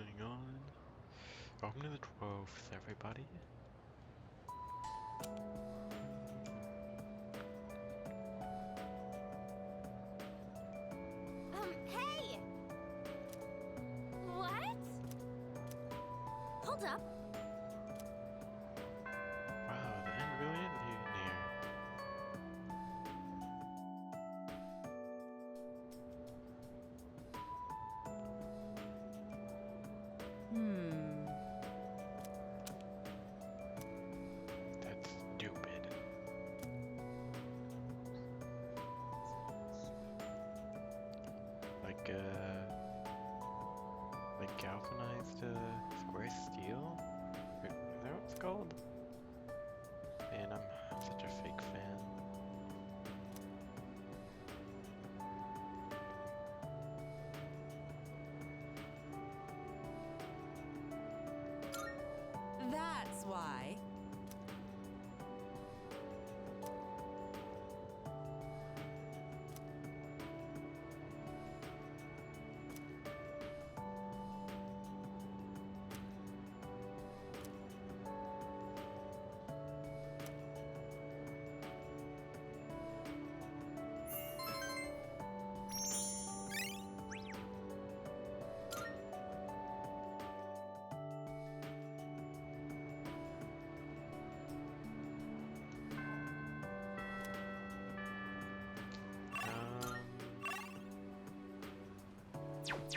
Hang on. Welcome to the 12th, everybody. Hey! What? Hold up. Wow, the end really is near. That's stupid. Like galvanized square steel? Wait, is that what it's called? Man, I'm such a fake fan. That's why.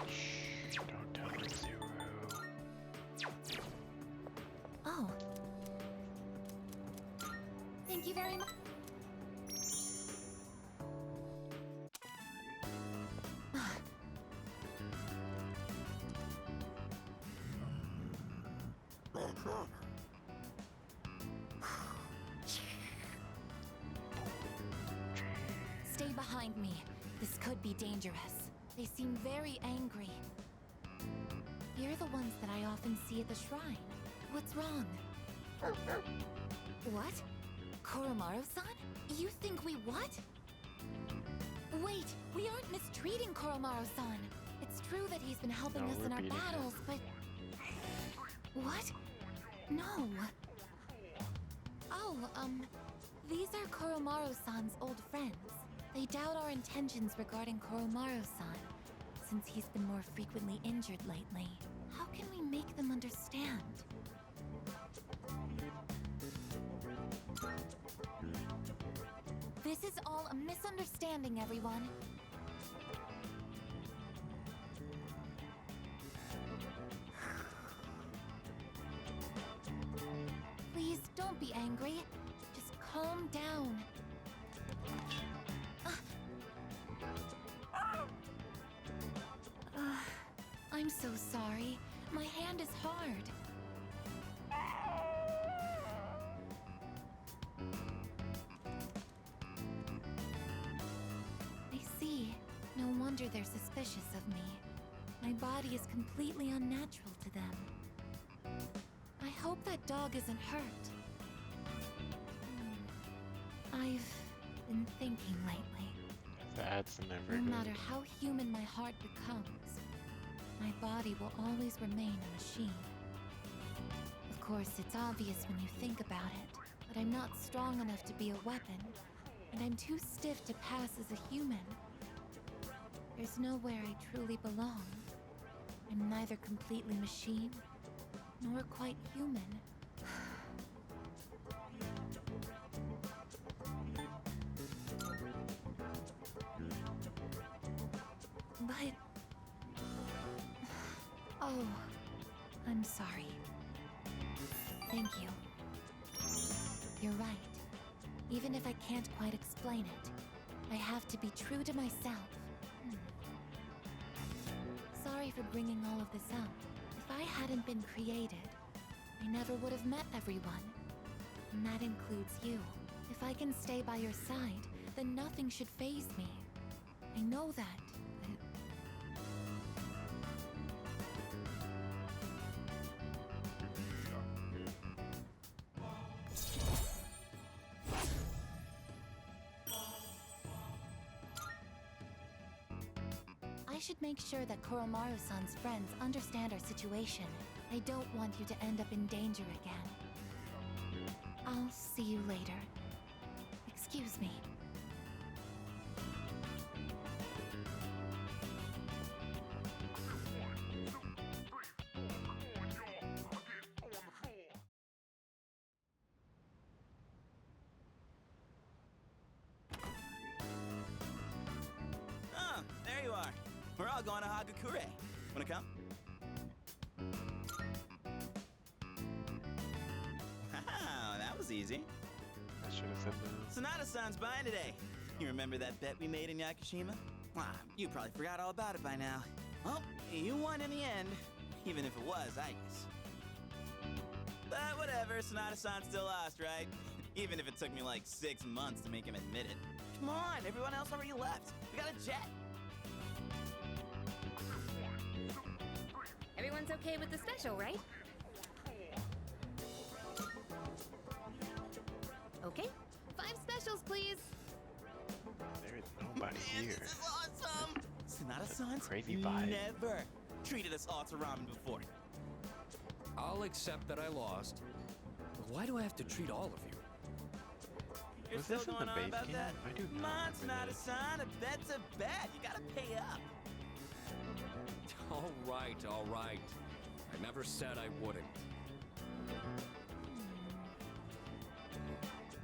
Shh, don't tell the Zero. Oh. Thank you very much. Stay behind me. This could be dangerous. They seem very angry. You're the ones that I often see at the shrine. What's wrong? What? Koromaru-san? You think we what? Wait, we aren't mistreating Koromaru-san. It's true that he's been helping No, us we're in our beating him. battles, but... What? No. Oh, these are Koromaru-san's old friends. They doubt our intentions regarding Koromaru-san, since he's been more frequently injured lately. How can we make them understand? This is all a misunderstanding, everyone. Please, don't be angry. Just calm down. I'm so sorry. My hand is hard. I see. No wonder they're suspicious of me. My body is completely unnatural to them. I hope that dog isn't hurt. I've been thinking lately. That's never No good. matter how human my heart becomes, my body will always remain a machine. Of course, it's obvious when you think about it, but I'm not strong enough to be a weapon, and I'm too stiff to pass as a human. There's nowhere I truly belong. I'm neither completely machine, nor quite human. But... Oh, I'm sorry. Thank you. You're right. Even if I can't quite explain it, I have to be true to myself. Sorry for bringing all of this up. If I hadn't been created, I never would have met everyone. And that includes you. If I can stay by your side, then nothing should faze me. I know that, but... I should make sure that Koromaru-san's friends understand our situation. I don't want you to end up in danger again. I'll see you later. Excuse me. Oh, there you are. We're all going to Hagakure. Wanna come? Wow, that was easy. I should have said no. Sonata-san's buying today. You remember that bet we made in Yakushima? You probably forgot all about it by now. Well, you won in the end, even if it was Ike's. But whatever, Sonata-san still lost, right? Even if it took me like 6 months to make him admit it. Come on, everyone else already left. We got a jet. Everyone's okay with the special, right? Okay, 5 specials, please. There is nobody Man, here. this is awesome! Sonata-san's Crazy vibe. never treated us all to ramen before. I'll accept that I lost. But why do I have to treat all of you? You're Was still this in going the on base about game? that? I do not Come on, remember this. Sonata-san, a bet's a bet. You gotta pay up. All right. I never said I wouldn't.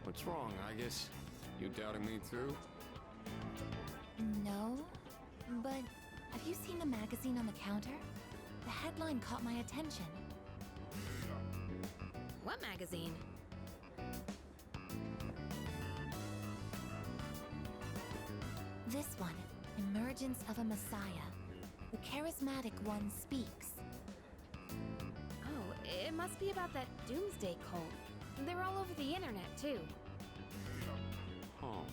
What's wrong, Agus? You doubting me too? No, but have you seen the magazine on the counter? The headline caught my attention. What magazine? This one, Emergence of a Messiah. The charismatic one speaks. Oh, it must be about that doomsday cult. They're all over the internet, too. Huh.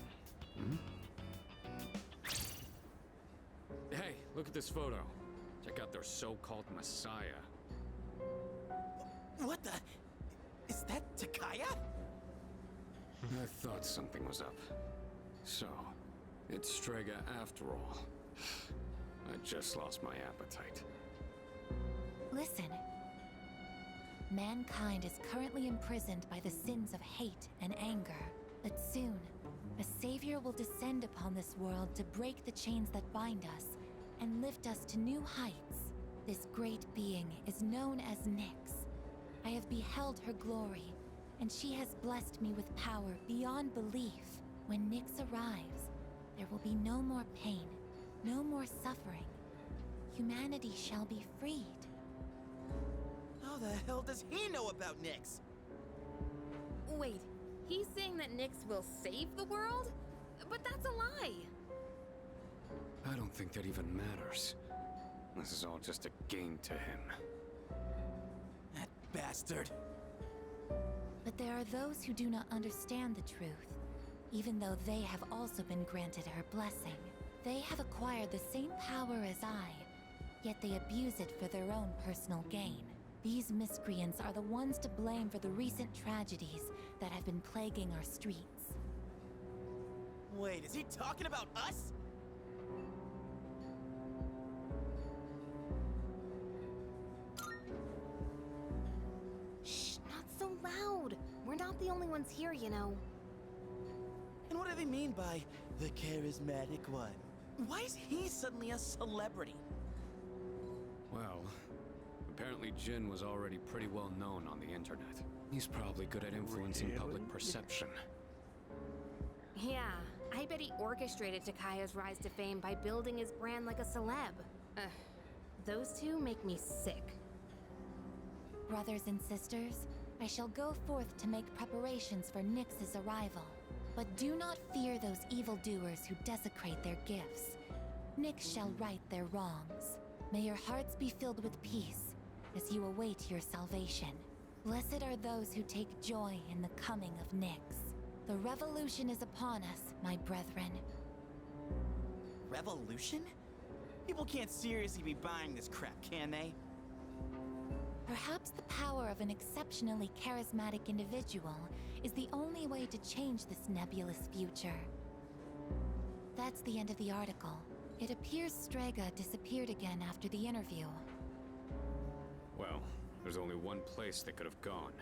Hey, look at this photo. Check out their so-called messiah. What the? Is that Takaya? I thought something was up. So, it's Strega after all. I just lost my appetite. Listen. Mankind is currently imprisoned by the sins of hate and anger. But soon, a savior will descend upon this world to break the chains that bind us and lift us to new heights. This great being is known as Nyx. I have beheld her glory, and she has blessed me with power beyond belief. When Nyx arrives, there will be no more pain, no more suffering. Humanity shall be freed. How the hell does he know about Nyx? Wait, he's saying that Nyx will save the world? But that's a lie! I don't think that even matters. This is all just a game to him. That bastard. But there are those who do not understand the truth, even though they have also been granted her blessing. They have acquired the same power as I, yet they abuse it for their own personal gain. These miscreants are the ones to blame for the recent tragedies that have been plaguing our streets. Wait, is he talking about us? Shh, not so loud! We're not the only ones here, you know. And what do they mean by the charismatic one? Why is he suddenly a celebrity? Well, apparently Jin was already pretty well known on the internet. He's probably good at influencing public perception. Yeah, I bet he orchestrated Takaya's rise to fame by building his brand like a celeb. Those two make me sick. Brothers and sisters, I shall go forth to make preparations for Nyx's arrival. But do not fear those evildoers who desecrate their gifts. Nyx shall right their wrongs. May your hearts be filled with peace as you await your salvation. Blessed are those who take joy in the coming of Nyx. The revolution is upon us, my brethren. Revolution? People can't seriously be buying this crap, can they? Perhaps the power of an exceptionally charismatic individual is the only way to change this nebulous future. That's the end of the article. It appears Strega disappeared again after the interview. Well, there's only one place they could have gone.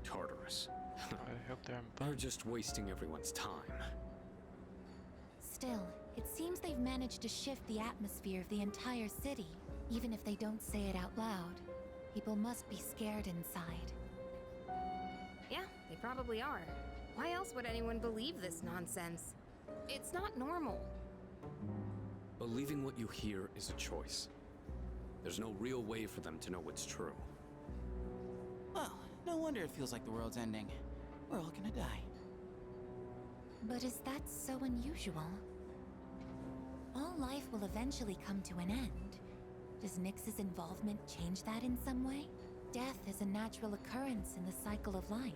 Tartarus. I hope they're They're just wasting everyone's time. Still, it seems they've managed to shift the atmosphere of the entire city. Even if they don't say it out loud, people must be scared inside. Yeah, they probably are. Why else would anyone believe this nonsense? It's not normal. Believing what you hear is a choice. There's no real way for them to know what's true. Well, no wonder it feels like the world's ending. We're all gonna die. But is that so unusual? All life will eventually come to an end. Does Nyx's involvement change that in some way? Death is a natural occurrence in the cycle of life.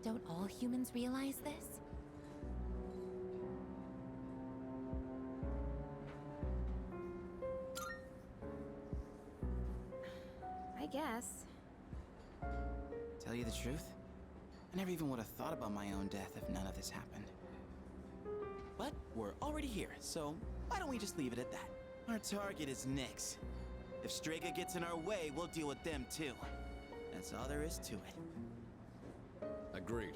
Don't all humans realize this? I guess. Tell you the truth, I never even would have thought about my own death if none of this happened. But we're already here, so why don't we just leave it at that? Our target is Nyx. If Strega gets in our way, we'll deal with them too. That's all there is to it. Agreed.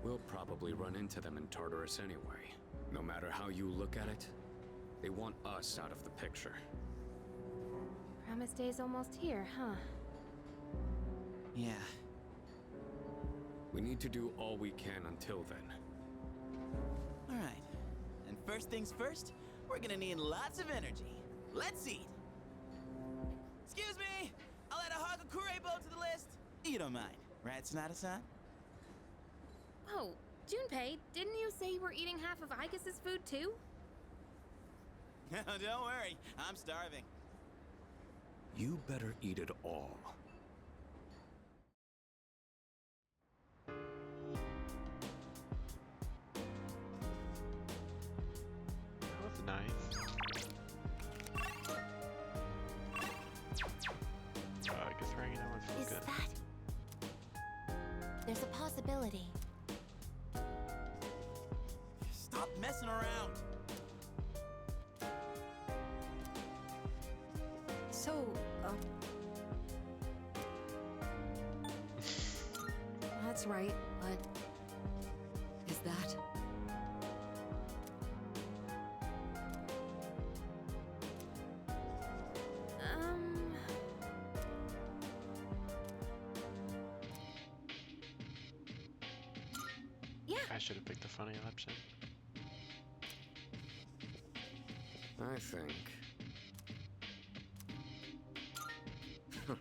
We'll probably run into them in Tartarus anyway. No matter how you look at it, they want us out of the picture. Promise Day's almost here, huh? Yeah. We need to do all we can until then. All right. And first things first, we're gonna need lots of energy. Let's eat. Excuse me! I'll add a Hagakure bow to the list. You don't mind, right, Sonata-san? Oh, Junpei, didn't you say you were eating half of Aigis' food too? Don't worry, I'm starving. You better eat it all. That was nice. I guess we're hanging out with Is good. that... There's a possibility. Stop messing around. So, that's right, but is that? Yeah, I should have picked the funny option. I think. Oh.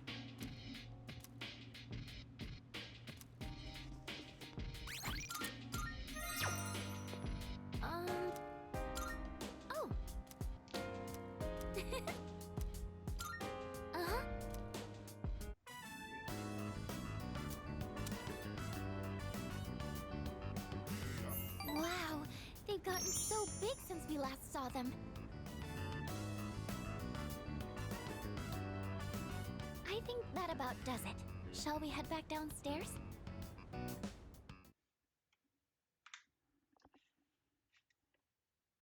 Uh-huh. Wow, they've gotten so big since we last saw them. I think that about does it. Shall we head back downstairs?